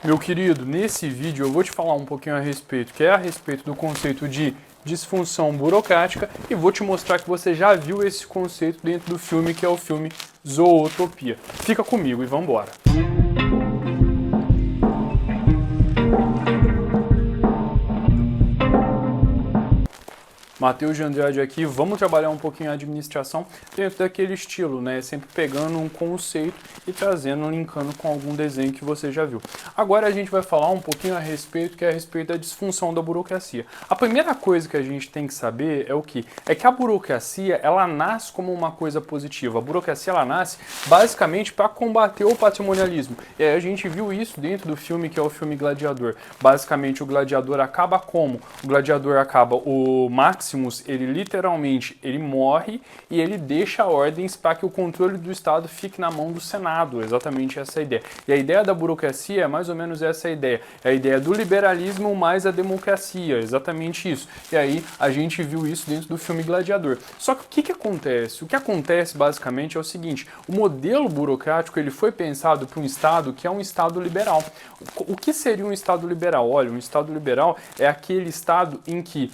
Meu querido, nesse vídeo eu vou te falar um pouquinho a respeito, a respeito do conceito de disfunção burocrática e vou te mostrar que você já viu esse conceito dentro do filme, que é o filme Zootopia. Fica comigo e vamos embora. Matheus de Andrade aqui, vamos trabalhar um pouquinho a administração dentro daquele estilo, né? Sempre pegando um conceito e trazendo, linkando com algum desenho que você já viu. Agora a gente vai falar um pouquinho a respeito, que é a respeito da disfunção da burocracia. A primeira coisa que a gente tem que saber é o que? É que a burocracia, ela nasce como uma coisa positiva. A burocracia, ela nasce basicamente para combater o patrimonialismo. E aí a gente viu isso dentro do filme, que é o filme Gladiador. Basicamente, o gladiador acaba como? O gladiador acaba, o Maximus, ele literalmente, ele morre e ele deixa ordens para que o controle do Estado fique na mão do Senado, exatamente essa ideia. E a ideia da burocracia é mais ou menos essa ideia, é a ideia do liberalismo mais a democracia, exatamente isso. E aí a gente viu isso dentro do filme Gladiador. Só que o que acontece? O que acontece basicamente é o seguinte, o modelo burocrático ele foi pensado para um Estado que é um Estado liberal. O que seria um Estado liberal? Olha, um Estado liberal é aquele Estado em que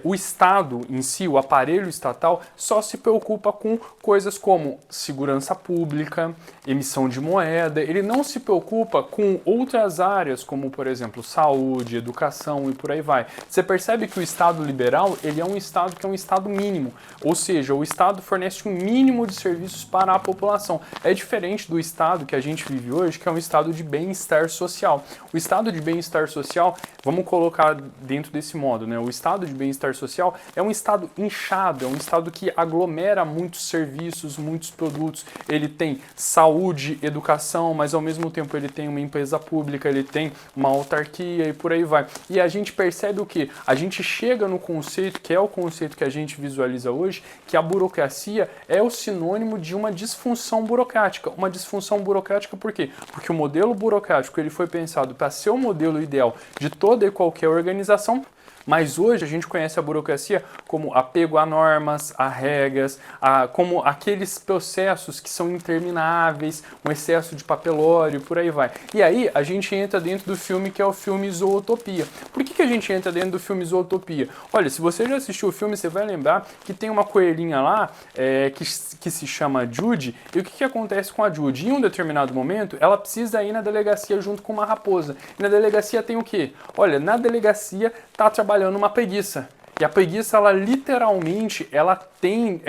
o Estado em si, o aparelho estatal, só se preocupa com coisas como segurança pública, emissão de moeda, ele não se preocupa com outras áreas, como, por exemplo, saúde, educação e por aí vai. Você percebe que o Estado liberal, ele é um Estado que é um Estado mínimo, ou seja, o Estado fornece um mínimo de serviços para a população. É diferente do Estado que a gente vive hoje, que é um Estado de bem-estar social. O Estado de bem-estar social, vamos colocar dentro desse modo, né? O Estado de bem-estar social é um Estado inchado, é um Estado que aglomera muitos serviços, muitos produtos, ele tem saúde, educação, mas ao mesmo tempo ele tem uma empresa pública, ele tem uma autarquia e por aí vai. E a gente percebe o quê? A gente chega no conceito, que é o conceito que a gente visualiza hoje, que a burocracia é o sinônimo de uma disfunção burocrática. Uma disfunção burocrática por quê? Porque o modelo burocrático ele foi pensado para ser o modelo ideal de toda e qualquer organização, mas hoje a gente conhece a burocracia como apego a normas, a regras, como aqueles processos que são intermináveis, um excesso de papelório, por aí vai. E aí a gente entra dentro do filme que é o filme Zootopia. Por que a gente entra dentro do filme Zootopia? Olha, se você já assistiu o filme, você vai lembrar que tem uma coelhinha lá que se chama Judy, e o que acontece com a Judy? Em um determinado momento, ela precisa ir na delegacia junto com uma raposa. E na delegacia tem o quê? Olha, na delegacia tá trabalhando uma preguiça. E a preguiça, ela literalmente, ela tem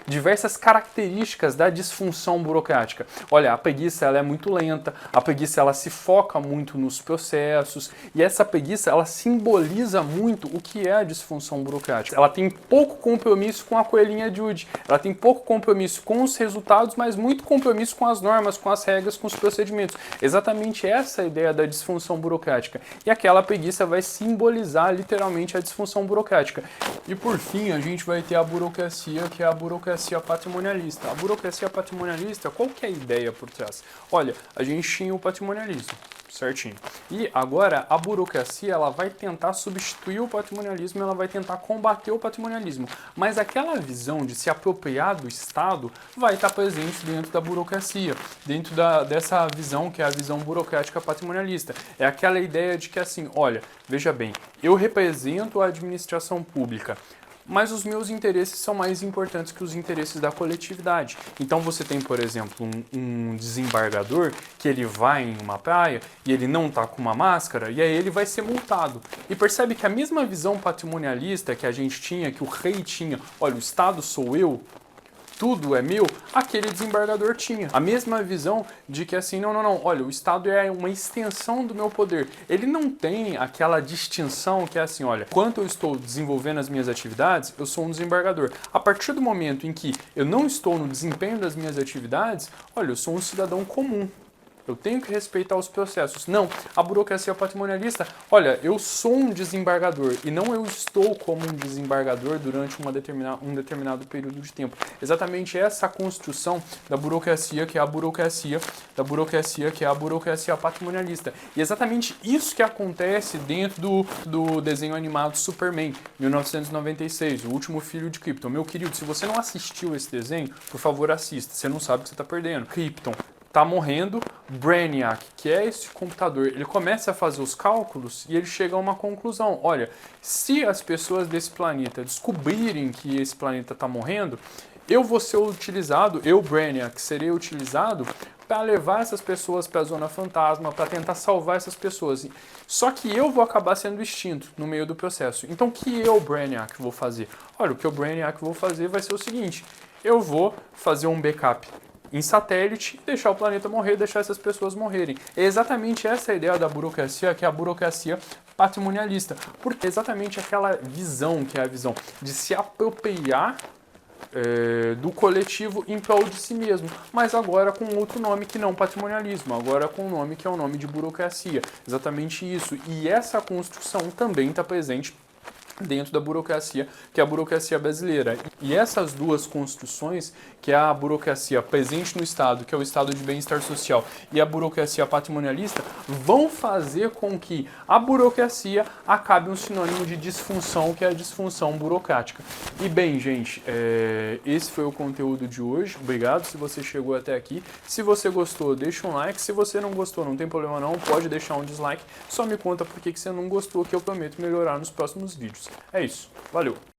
diversas características da disfunção burocrática. Olha, a preguiça, ela é muito lenta, a preguiça, ela se foca muito nos processos, e essa preguiça, ela simboliza muito o que é a disfunção burocrática. Ela tem pouco compromisso com a coelhinha Judy, ela tem pouco compromisso com os resultados, mas muito compromisso com as normas, com as regras, com os procedimentos. Exatamente essa é a ideia da disfunção burocrática. E aquela preguiça vai simbolizar literalmente a disfunção burocrática. E por fim, a gente vai ter a burocracia, que é a burocracia patrimonialista. A burocracia patrimonialista, qual que é a ideia por trás? Olha, a gente tinha o patrimonialismo, certinho. E agora a burocracia, ela vai tentar substituir o patrimonialismo, ela vai tentar combater o patrimonialismo. Mas aquela visão de se apropriar do Estado vai estar presente dentro da burocracia, dentro dessa visão que é a visão burocrática patrimonialista. É aquela ideia de que assim, olha, veja bem, eu represento a administração pública, mas os meus interesses são mais importantes que os interesses da coletividade. Então você tem, por exemplo, um desembargador que ele vai em uma praia e ele não está com uma máscara e aí ele vai ser multado. E percebe que a mesma visão patrimonialista que a gente tinha, que o rei tinha, olha, o Estado sou eu, tudo é meu, aquele desembargador tinha. A mesma visão de que assim, não, olha, o Estado é uma extensão do meu poder. Ele não tem aquela distinção que é assim, olha, enquanto eu estou desenvolvendo as minhas atividades, eu sou um desembargador. A partir do momento em que eu não estou no desempenho das minhas atividades, olha, eu sou um cidadão comum. Eu tenho que respeitar os processos. Não, a burocracia patrimonialista, olha, eu sou um desembargador e não eu estou como um desembargador durante um determinado período de tempo. Exatamente essa construção da burocracia, que é a burocracia patrimonialista. E exatamente isso que acontece dentro do desenho animado Superman, 1996, o último filho de Krypton. Meu querido, se você não assistiu esse desenho, por favor assista, você não sabe o que você está perdendo. Krypton tá morrendo, Brainiac, que é esse computador, ele começa a fazer os cálculos e ele chega a uma conclusão. Olha, se as pessoas desse planeta descobrirem que esse planeta está morrendo, eu vou ser utilizado, eu, Brainiac, serei utilizado para levar essas pessoas para a Zona Fantasma, para tentar salvar essas pessoas. Só que eu vou acabar sendo extinto no meio do processo. Então o que eu, Brainiac, vou fazer? Olha, o que eu, Brainiac, vou fazer vai ser o seguinte, eu vou fazer um backup em satélite, deixar o planeta morrer, deixar essas pessoas morrerem. É exatamente essa a ideia da burocracia, que é a burocracia patrimonialista. Porque é exatamente aquela visão, que é a visão de se apropriar do coletivo em prol de si mesmo, mas agora com outro nome que não patrimonialismo, agora com um nome que é o nome de burocracia. Exatamente isso. E essa construção também está presente dentro da burocracia, que é a burocracia brasileira. E essas duas construções, que é a burocracia presente no Estado, que é o Estado de bem-estar social, e a burocracia patrimonialista, vão fazer com que a burocracia acabe um sinônimo de disfunção, que é a disfunção burocrática. E bem, gente, esse foi o conteúdo de hoje. Obrigado se você chegou até aqui. Se você gostou, deixa um like. Se você não gostou, não tem problema não, pode deixar um dislike. Só me conta por que você não gostou, que eu prometo melhorar nos próximos vídeos. É isso. Valeu!